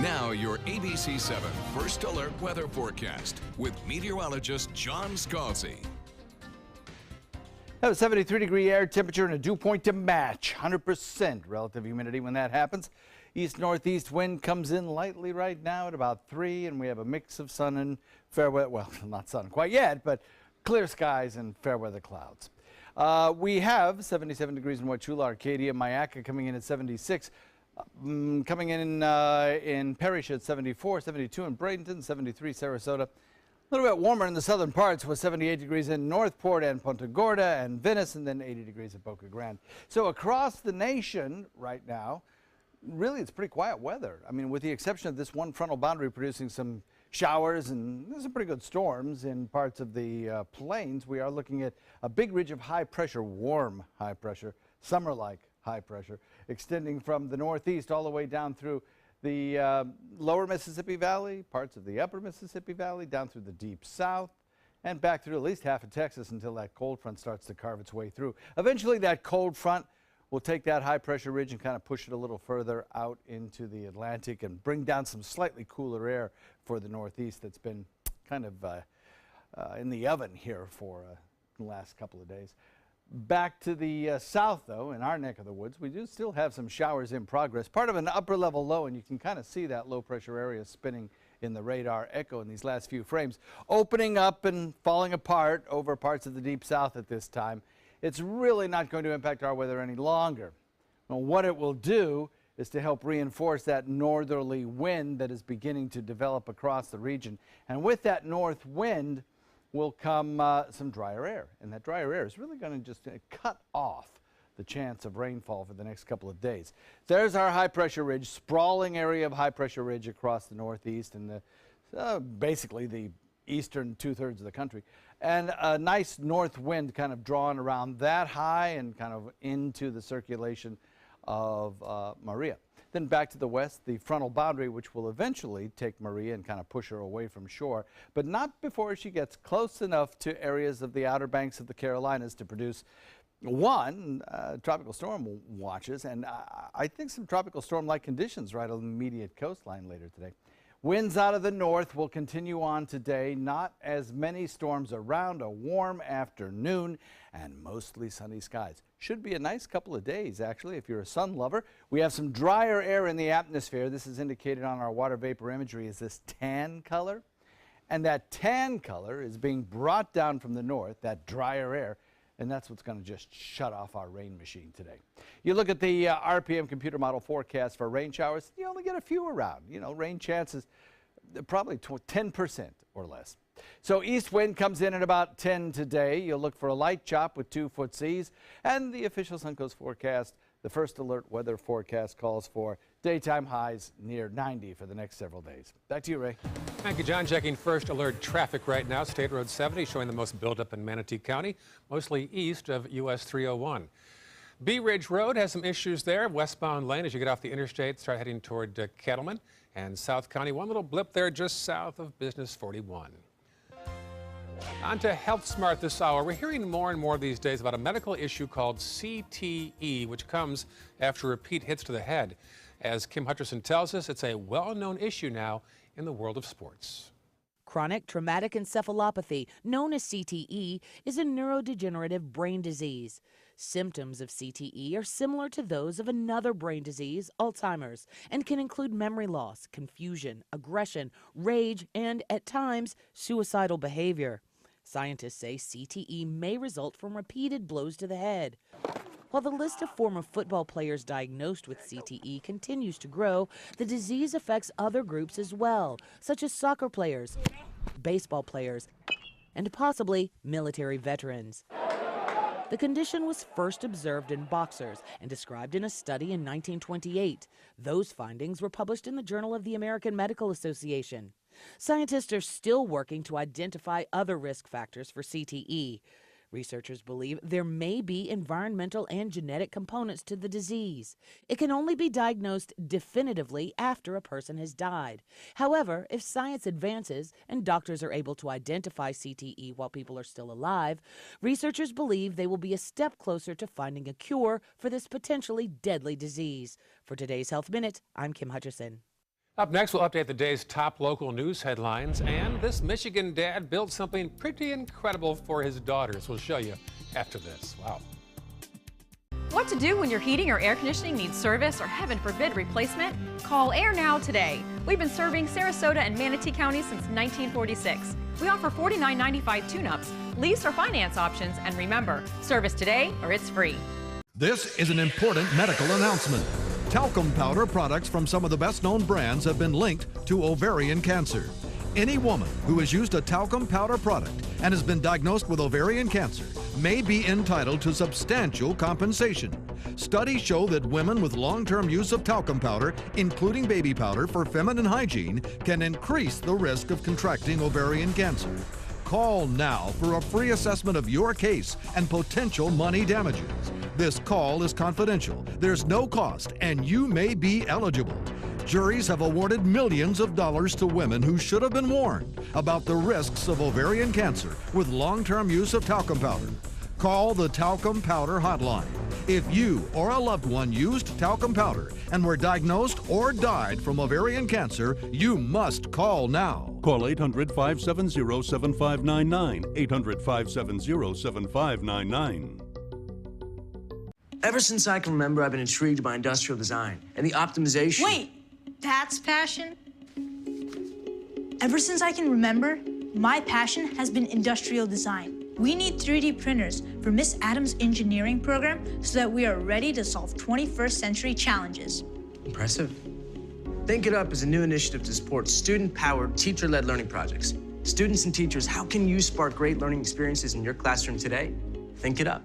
Now your ABC 7 First Alert weather forecast with meteorologist John Scalzi. Have a 73-degree air temperature and a dew point to match. 100% relative humidity when that happens. East-northeast wind comes in lightly right now at about 3, and we have a mix of sun and fair weather. Well, not sun quite yet, but clear skies and fair weather clouds. We have 77 degrees in Wauchula, Arcadia, Mayaca coming in at 76. Coming in Parrish at 74, 72 in Bradenton, 73 Sarasota. A little bit warmer in the southern parts with 78 degrees in Northport and Punta Gorda and Venice, and then 80 degrees at Boca Grande. So across the nation right now, really it's pretty quiet weather. I mean, with the exception of this one frontal boundary producing some showers and some pretty good storms in parts of the plains, we are looking at a big ridge of high pressure, warm high pressure, summer-like high pressure, extending from the northeast all the way down through the lower Mississippi Valley, parts of the upper Mississippi Valley, down through the deep south, and back through at least half of Texas until that cold front starts to carve its way through. Eventually, that cold front will take that high pressure ridge and kind of push it a little further out into the Atlantic and bring down some slightly cooler air for the northeast that's been kind of in the oven here for the last couple of days. Back to the south, though, in our neck of the woods, we do still have some showers in progress. Part of an upper-level low, and you can kind of see that low-pressure area spinning in the radar echo in these last few frames, opening up and falling apart over parts of the deep south at this time. It's really not going to impact our weather any longer. Now, what it will do is to help reinforce that northerly wind that is beginning to develop across the region. And with that north wind will come some drier air, and that drier air is really going to just cut off the chance of rainfall for the next couple of days. There's our high pressure ridge, sprawling area of high pressure ridge across the northeast and basically the eastern two-thirds of the country, and a nice north wind kind of drawn around that high and kind of into the circulation of Maria. Then back to the west, the frontal boundary, which will eventually take Maria and kind of push her away from shore, but not before she gets close enough to areas of the Outer Banks of the Carolinas to produce one, tropical storm watches, and I think some tropical storm-like conditions right on the immediate coastline later today. Winds out of the north will continue on today. Not as many storms around, a warm afternoon, and mostly sunny skies. Should be a nice couple of days, actually, if you're a sun lover. We have some drier air in the atmosphere. This is indicated on our water vapor imagery as this tan color. And that tan color is being brought down from the north, that drier air, and that's what's going to just shut off our rain machine today. You look at the RPM computer model forecast for rain showers, you only get a few around. You know, rain chances probably 10% or less. So east wind comes in at about 10 today. You'll look for a light chop with 2-foot seas. And the official Suncoast forecast, the first alert weather forecast, calls for daytime highs near 90 for the next several days. Back to you, Ray. Thank you, John. Checking first alert traffic right now. State Road 70 showing the most buildup in Manatee County, mostly east of US 301. Bee Ridge Road has some issues there. Westbound lane as you get off the interstate, start heading toward Kettleman. and South County. One little blip there just south of Business 41. On to Health Smart this hour. We're hearing more and more these days about a medical issue called CTE, which comes after repeat hits to the head. As Kim Hutcherson tells us, it's a well-known issue now in the world of sports. Chronic traumatic encephalopathy, known as CTE, is a neurodegenerative brain disease. Symptoms of CTE are similar to those of another brain disease, Alzheimer's, and can include memory loss, confusion, aggression, rage, and, at times, suicidal behavior. Scientists say CTE may result from repeated blows to the head. While the list of former football players diagnosed with CTE continues to grow, the disease affects other groups as well, such as soccer players, baseball players, and possibly military veterans. The condition was first observed in boxers and described in a study in 1928. Those findings were published in the Journal of the American Medical Association. Scientists are still working to identify other risk factors for CTE. Researchers believe there may be environmental and genetic components to the disease. It can only be diagnosed definitively after a person has died. However, if science advances and doctors are able to identify CTE while people are still alive, researchers believe they will be a step closer to finding a cure for this potentially deadly disease. For today's Health Minute, I'm Kim Hutcherson. Up next, we'll update the day's top local news headlines, and this Michigan dad built something pretty incredible for his daughters. We'll show you after this. Wow. What to do when your heating or air conditioning needs service or, heaven forbid, replacement? Call Air Now today. We've been serving Sarasota and Manatee County since 1946. We offer $49.95 tune-ups, lease or finance options, and remember, service today or it's free. This is an important medical announcement. Talcum powder products from some of the best-known brands have been linked to ovarian cancer. Any woman who has used a talcum powder product and has been diagnosed with ovarian cancer may be entitled to substantial compensation. Studies show that women with long-term use of talcum powder, including baby powder for feminine hygiene, can increase the risk of contracting ovarian cancer. Call now for a free assessment of your case and potential money damages. This call is confidential. There's no cost, and you may be eligible. Juries have awarded millions of dollars to women who should have been warned about the risks of ovarian cancer with long-term use of talcum powder. Call the Talcum Powder Hotline. If you or a loved one used talcum powder and were diagnosed or died from ovarian cancer, you must call now. Call 800-570-7599, 800-570-7599. Ever since I can remember, I've been intrigued by industrial design and the optimization. Wait, that's passion? Ever since I can remember, my passion has been industrial design. We need 3D printers for Miss Adams' engineering program so that we are ready to solve 21st century challenges. Impressive. Think It Up is a new initiative to support student-powered, teacher-led learning projects. Students and teachers, how can you spark great learning experiences in your classroom today? Think it up.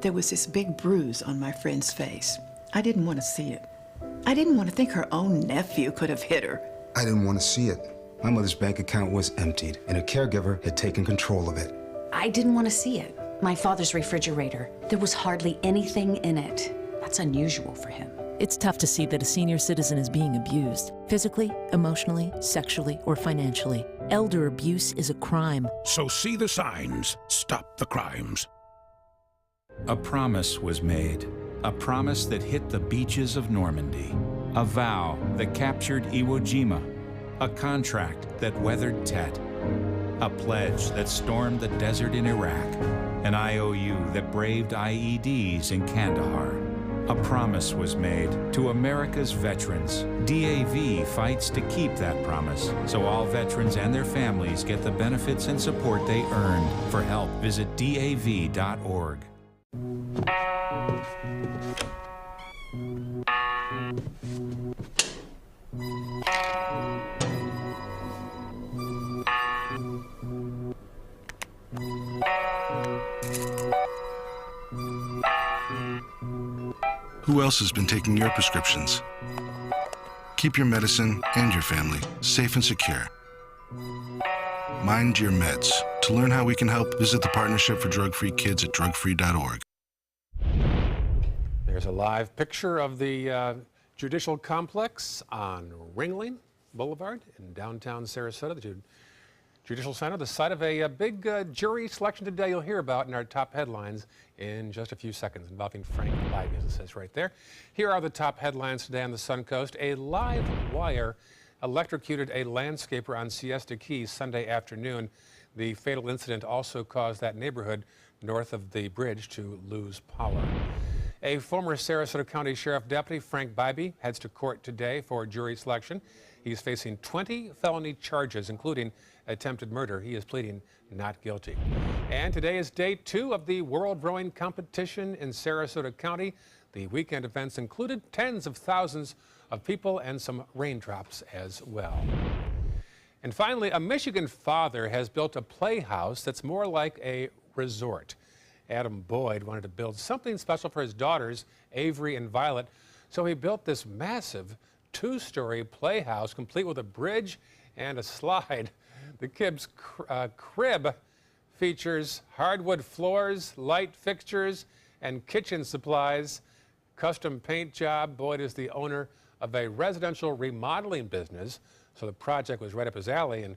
There was this big bruise on my friend's face. I didn't want to see it. I didn't want to think her own nephew could have hit her. I didn't want to see it. My mother's bank account was emptied, and a caregiver had taken control of it. I didn't want to see it. My father's refrigerator, there was hardly anything in it. That's unusual for him. It's tough to see that a senior citizen is being abused, physically, emotionally, sexually, or financially. Elder abuse is a crime. So see the signs, stop the crimes. A promise was made, a promise that hit the beaches of Normandy, a vow that captured Iwo Jima, a contract that weathered Tet, a pledge that stormed the desert in Iraq, an IOU that braved IEDs in Kandahar. A promise was made to America's veterans. DAV fights to keep that promise, so all veterans and their families get the benefits and support they earned. For help, visit DAV.org. Who else has been taking your prescriptions? Keep your medicine and your family safe and secure. Mind Your Meds. To learn how we can help, visit the Partnership for Drug-Free Kids at drugfree.org. There's a live picture of the Judicial Complex on Ringling Boulevard in downtown Sarasota. The Judicial Center, the site of a big jury selection today you'll hear about in our top headlines in just a few seconds involving Frank Bybee, as it says right there. Here are the top headlines today on the Suncoast. A live wire electrocuted a landscaper on Siesta Key Sunday afternoon. The fatal incident also caused that neighborhood north of the bridge to lose power. A former Sarasota County Sheriff Deputy, Frank Bybee, heads to court today for jury selection. He's facing 20 felony charges, including attempted murder. He is pleading not guilty. And today is day 2 of the World Rowing Competition in Sarasota County. The weekend events included tens of thousands of people and some raindrops as well. And finally, a Michigan father has built a playhouse that's more like a resort. Adam Boyd wanted to build something special for his daughters, Avery and Violet, so he built this massive 2-story playhouse complete with a bridge and a slide. The kids' crib features hardwood floors, light fixtures, and kitchen supplies. Custom paint job. Boyd is the owner of a residential remodeling business, so the project was right up his alley, and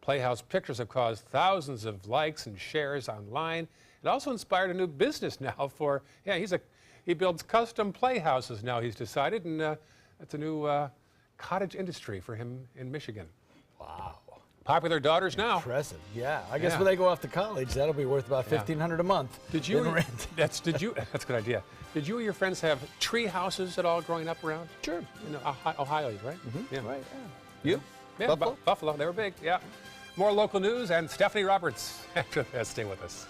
Playhouse pictures have caused thousands of likes and shares online. It also inspired a new business now for, he builds custom playhouses now, he's decided, and it's a new cottage industry for him in Michigan. Wow. Popular daughters now. Impressive, yeah. I guess when they go off to college, that'll be worth about $1,500 a month. That's a good idea. Did you or your friends have tree houses at all growing up around? Sure. In Ohio, right? Mm-hmm. Yeah. Right, yeah. You? Yeah, Buffalo, they were big, yeah. More local news and Stephanie Roberts after that. Stay with us.